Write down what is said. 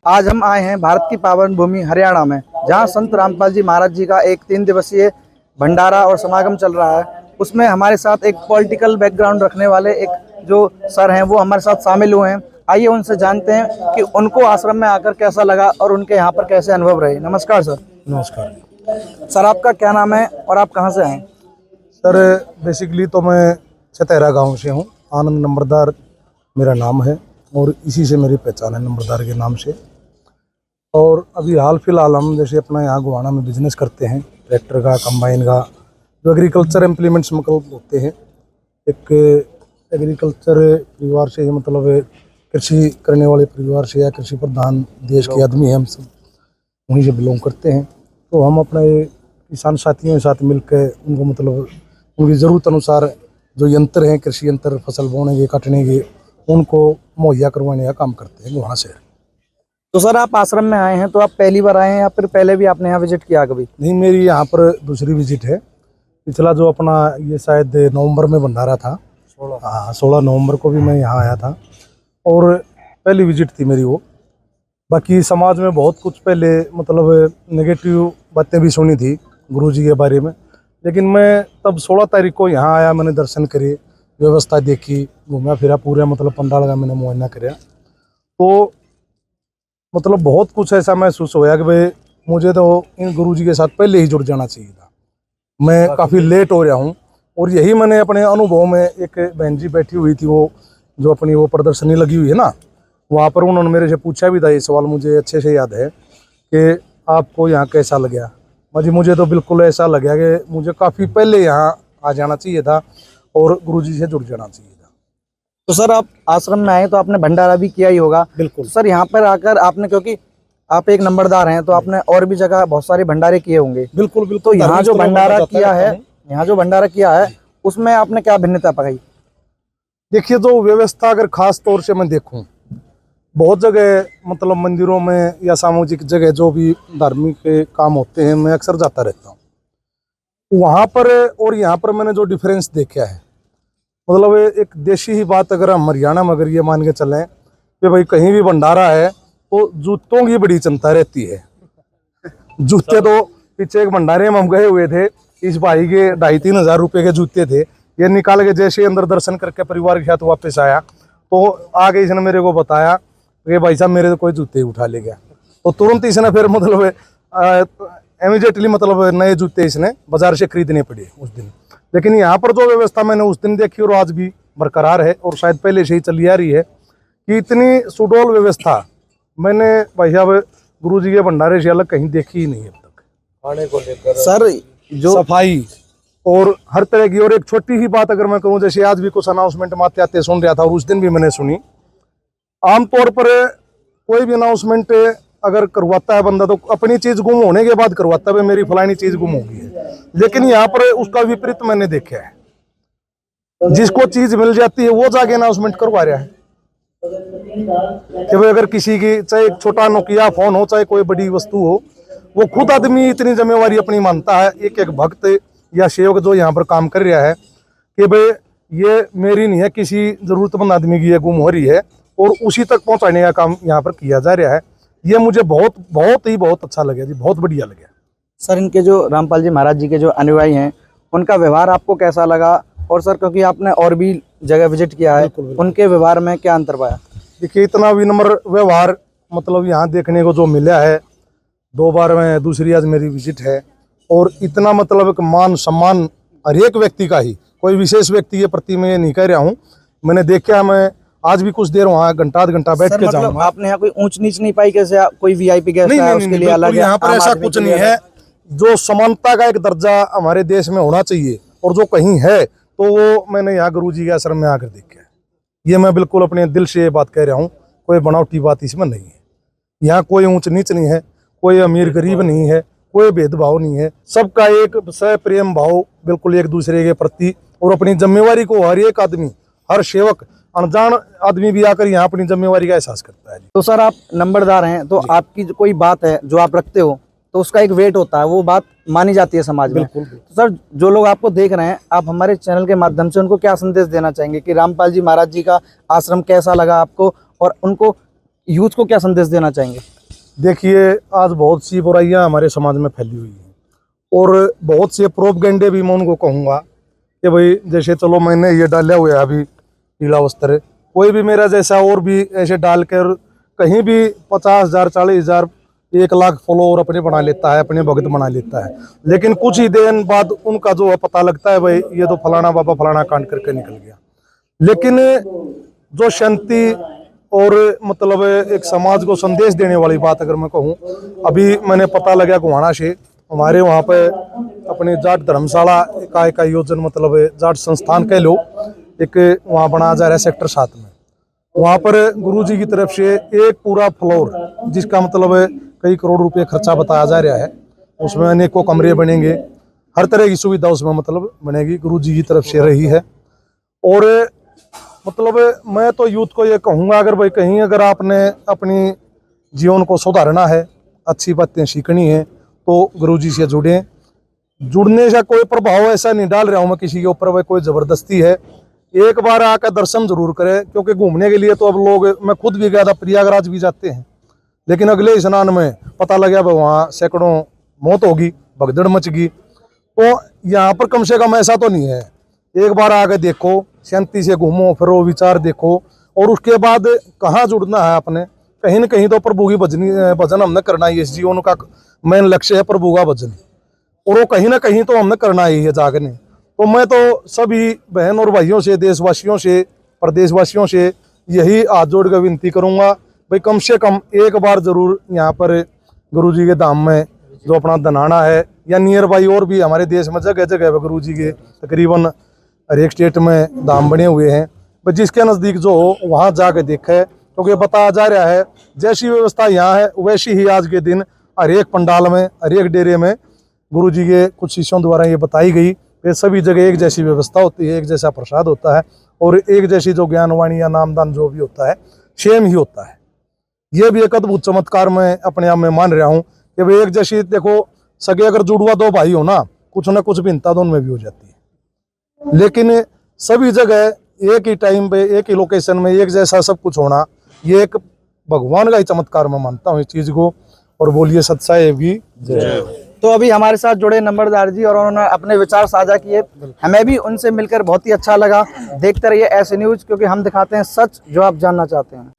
आज हम आए हैं भारत की पावन भूमि हरियाणा में, जहां संत रामपाल जी महाराज जी का एक 3 दिवसीय भंडारा और समागम चल रहा है। उसमें हमारे साथ एक पॉलिटिकल बैकग्राउंड रखने वाले एक जो सर हैं वो हमारे साथ शामिल हुए हैं। आइए उनसे जानते हैं कि उनको आश्रम में आकर कैसा लगा और उनके यहाँ पर कैसे अनुभव रहे। नमस्कार सर। नमस्कार सर, आपका क्या नाम है और आप कहाँ से आए? सर, बेसिकली तो मैं छतेरा गांव से हूँ। आनंद नंबरदार मेरा नाम है और इसी से मेरी पहचान है, नंबरदार के नाम से। और अभी हाल फिलहाल हम जैसे अपना यहाँ गोवाना में बिजनेस करते हैं, ट्रैक्टर का, कंबाइन का, जो एग्रीकल्चर इम्प्लीमेंट्स मतलब होते हैं। एक एग्रीकल्चर परिवार से, मतलब कृषि करने वाले परिवार से या कृषि प्रधान देश के आदमी हैं, हम सब वहीं से बिलोंग करते हैं। तो हम अपने किसान साथियों के साथ मिलकर उनको मतलब उनकी ज़रूरत अनुसार जो यंत्र हैं, कृषि यंत्र, फसल बोने के, काटने के, उनको मुहैया करवाने का काम करते हैं गोवाना शहर। तो सर, आप आश्रम में आए हैं तो आप पहली बार आए हैं या फिर पहले भी आपने यहाँ विजिट किया कभी? नहीं, मेरी यहाँ पर दूसरी विजिट है। पिछला जो अपना ये शायद नवंबर में भंडारा था, 16 नवंबर को भी मैं यहाँ आया था और पहली विजिट थी मेरी वो। बाकी समाज में बहुत कुछ पहले मतलब नेगेटिव बातें भी सुनी थी गुरुजी के बारे में, लेकिन मैं तब 16 तारीख को यहाँ आया, मैंने दर्शन करे, व्यवस्था देखी, घूमा फिरा पूरा, मतलब पंडाल का मैंने मुआयना कराया। तो मतलब बहुत कुछ ऐसा महसूस होया कि भाई मुझे तो इन गुरुजी के साथ पहले ही जुड़ जाना चाहिए था। मैं काफ़ी लेट हो रहा हूँ और यही मैंने अपने अनुभव में, एक बहन जी बैठी हुई थी, वो जो अपनी वो प्रदर्शनी लगी हुई है ना, वहाँ पर उन्होंने मेरे से पूछा भी था ये सवाल, मुझे अच्छे से याद है कि आपको यहाँ कैसा लगा। मुझे तो बिल्कुल ऐसा लगा कि मुझे काफ़ी पहले यहाँ आ जाना चाहिए था और गुरुजी से जुड़ जाना चाहिए था। तो सर, आप आश्रम में आए तो आपने भंडारा भी किया ही होगा। बिल्कुल। तो सर, यहाँ पर आकर आपने, क्योंकि आप एक नंबरदार हैं, तो आपने और भी जगह बहुत सारे भंडारे किए होंगे। बिल्कुल बिल्कुल। तो यहाँ जो भंडारा किया है उसमें आपने क्या भिन्नता पाई? देखिए, तो व्यवस्था अगर खास तौर से मैं देखूं, बहुत जगह मतलब मंदिरों में या सामाजिक जगह जो भी धार्मिक काम होते हैं, मैं अक्सर जाता रहता हूँ वहाँ पर। और यहाँ पर मैंने जो डिफरेंस देखा है, मतलब एक देशी ही बात, अगर हम हरियाणा में अगर ये मान के चलें कि भाई कहीं भी भंडारा है तो जूतों की बड़ी चिंता रहती है। जूते तो पीछे एक भंडारे में हम गए हुए थे, इस भाई के 2,500-3 हज़ार रुपये के जूते थे। ये निकाल के जैसे अंदर दर्शन करके परिवार के साथ वापस आया तो आगे इसने मेरे को बताया कि भाई साहब मेरे तो कोई जूते ही उठा ले गया। तो तुरंत इसने फिर मतलब इमीडिएटली मतलब नए जूते इसने बाजार से खरीदने पड़े उस दिन। लेकिन यहाँ पर जो व्यवस्था मैंने उस दिन देखी और आज भी बरकरार है और शायद पहले से ही चली आ रही है कि इतनी सुडौल व्यवस्था मैंने भाई साहब गुरुजी के भंडारे से अलग कहीं देखी ही नहीं अब तक। खाने को लेकर सर, जो सफाई और हर तरह की। और एक छोटी ही बात अगर मैं कहूँ, जैसे आज भी कुछ अनाउंसमेंट में आते आते सुन रहा था और उस दिन भी मैंने सुनी, आमतौर पर कोई भी अनाउंसमेंट अगर करवाता है बंदा तो अपनी चीज गुम होने के बाद करवाता है, मेरी फलानी चीज गुम हो गई है। लेकिन यहाँ पर उसका विपरीत मैंने देखा है, जिसको चीज मिल जाती है वो जाके अनाउंसमेंट करवा रहा है कि भाई अगर किसी की, चाहे एक छोटा नोकिया फोन हो, चाहे कोई बड़ी वस्तु हो, वो खुद आदमी इतनी जिम्मेवारी अपनी मानता है, एक एक भक्त या सेवक जो यहाँ पर काम कर रहा है कि भाई ये मेरी नहीं है, किसी जरूरतमंद आदमी की ये गुम हो रही है और उसी तक पहुंचाने का काम यहाँ पर किया जा रहा है। ये मुझे बहुत बहुत अच्छा लगा जी, बहुत बढ़िया लगा। सर, इनके जो रामपाल जी महाराज जी के जो अनुयायी हैं उनका व्यवहार आपको कैसा लगा? और सर, क्योंकि आपने और भी जगह विजिट किया है, उनके व्यवहार में क्या अंतर पाया? देखिए, इतना विनम्र व्यवहार मतलब यहाँ देखने को जो मिला है, 2 बार में दूसरी आज मेरी विजिट है, और इतना मतलब एक मान सम्मान हर एक व्यक्ति का ही, कोई विशेष व्यक्ति के प्रति मैं नहीं कह रहा हूँ, मैंने देखा। मैं आज भी कुछ देर वहाँ घंटा आध घंटा बैठ के जाऊँगा। आपने यहाँ कोई ऊंच नीच नहीं पाई? कैसे कोई वीआईपी गेस्ट है उसके लिए अलग है? यहाँ पर ऐसा कुछ नहीं है। जो समानता का एक दर्जा हमारे देश में होना चाहिए और जो कहीं है, तो वो मैंने यहाँ गुरुजी के आश्रम में आकर देखा है। ये मैं बिल्कुल अपने दिल से ये बात कह रहा हूँ, कोई बनावटी बात इसमें नहीं है। यहाँ कोई ऊंच नीच नहीं है, कोई अमीर गरीब नहीं है, कोई भेदभाव नहीं है। सबका एक प्रेम भाव बिल्कुल एक दूसरे के प्रति, और अपनी जिम्मेवारी को हर एक आदमी, हर सेवक, अनजान आदमी भी आकर यहाँ अपनी जिम्मेवारी का एहसास करता है। तो सर, आप नंबरदार हैं तो आपकी जो कोई बात है जो आप रखते हो तो उसका एक वेट होता है, वो बात मानी जाती है समाज में। तो सर, जो लोग आपको देख रहे हैं, आप हमारे चैनल के माध्यम से उनको क्या संदेश देना चाहेंगे कि रामपाल जी महाराज जी का आश्रम कैसा लगा आपको और उनको यूथ को क्या संदेश देना चाहेंगे? देखिए, आज बहुत सी बुराइयां हमारे समाज में फैली हुई हैं और बहुत से प्रोपगेंडे भी मैं उनको कहूँगा कि भाई जैसे चलो मैंने ये डाला हुआ है अभी पीला वस्त्र, कोई भी मेरा जैसा और भी ऐसे डाल कर कहीं भी 50,000 40,000 1 लाख फॉलोअर अपने बना लेता है, अपने भगत बना लेता है, लेकिन कुछ ही दिन बाद उनका जो है पता लगता है भाई ये तो फलाना बाबा फलाना कांड करके निकल गया। लेकिन जो शांति और मतलब एक समाज को संदेश देने वाली बात अगर मैं कहूँ, अभी मैंने पता लगा गुहाना से हमारे वहाँ पे अपने जाट धर्मशाला का आयोजन मतलब जाट संस्थान कह लो, एक वहाँ बना जा रहा है सेक्टर 7 में। वहाँ पर गुरुजी की तरफ से एक पूरा फ्लोर जिसका मतलब कई करोड़ रुपए खर्चा बताया जा रहा है, उसमें अनेकों कमरे बनेंगे, हर तरह की सुविधा उसमें मतलब बनेगी, गुरुजी की तरफ से रही है। और मतलब मैं तो यूथ को ये कहूँगा अगर भाई कहीं अगर आपने अपनी जीवन को सुधारना है, अच्छी बातें सीखनी है तो गुरुजी से जुड़ें। जुड़ने से कोई प्रभाव ऐसा नहीं डाल रहा हूँ मैं किसी के ऊपर, भाई कोई ज़बरदस्ती है, एक बार आकर दर्शन जरूर करें, क्योंकि घूमने के लिए तो अब लोग, मैं खुद भी गया था प्रयागराज भी जाते हैं, लेकिन अगले स्नान में पता लगा वहाँ सैकड़ों मौत होगी, भगदड़ मच गई। तो यहाँ पर कम से कम ऐसा तो नहीं है, एक बार आकर देखो, शांति से घूमो फिरो, विचार देखो, और उसके बाद कहाँ जुड़ना है आपने, कहीं न कहीं तो प्रभु की भजन हमने करना ही है। इस जीवन का मेन लक्ष्य है प्रभु का भजन, और वो कहीं ना कहीं तो हमने करना ही है जागने। तो मैं तो सभी बहन और भाइयों से, देशवासियों से, प्रदेशवासियों से यही हाथ जोड़ कर विनती करूंगा, भाई कम से कम एक बार जरूर यहाँ पर गुरुजी के धाम में जो अपना धनाना है या नियर बाई और भी हमारे देश में जगह जगह गुरुजी के तकरीबन हर एक स्टेट में धाम बने हुए हैं, भाई जिसके नज़दीक जो हो वहाँ जाकर देखे, क्योंकि बताया जा रहा है जैसी व्यवस्था यहाँ है वैसी ही आज के दिन हर एक पंडाल में, हर एक डेरे में गुरुजी के कुछ शिष्यों द्वारा ये बताई गई कि सभी जगह एक जैसी व्यवस्था होती है, एक जैसा प्रसाद होता है और एक जैसी जो ज्ञानवाणी या नामदान जो भी होता है सेम ही होता है। ये भी एक अद्भुत चमत्कार मैं अपने आप में मान रहा हूँ कि भाई एक जैसी, देखो सगे अगर जुड़वा दो भाई हो ना कुछ भिन्नता तो उनमें भी हो जाती है, लेकिन सभी जगह एक ही टाइम पे एक ही लोकेशन में एक जैसा सब कुछ होना, ये एक भगवान का ही चमत्कार मैं मानता हूँ इस चीज़ को। और बोलिए सत्साई भी जय। तो अभी हमारे साथ जुड़े नंबरदार जी और उन्होंने अपने विचार साझा किए, हमें भी उनसे मिलकर बहुत ही अच्छा लगा। देखते रहिए ऐसे न्यूज़, क्योंकि हम दिखाते हैं सच जो आप जानना चाहते हैं।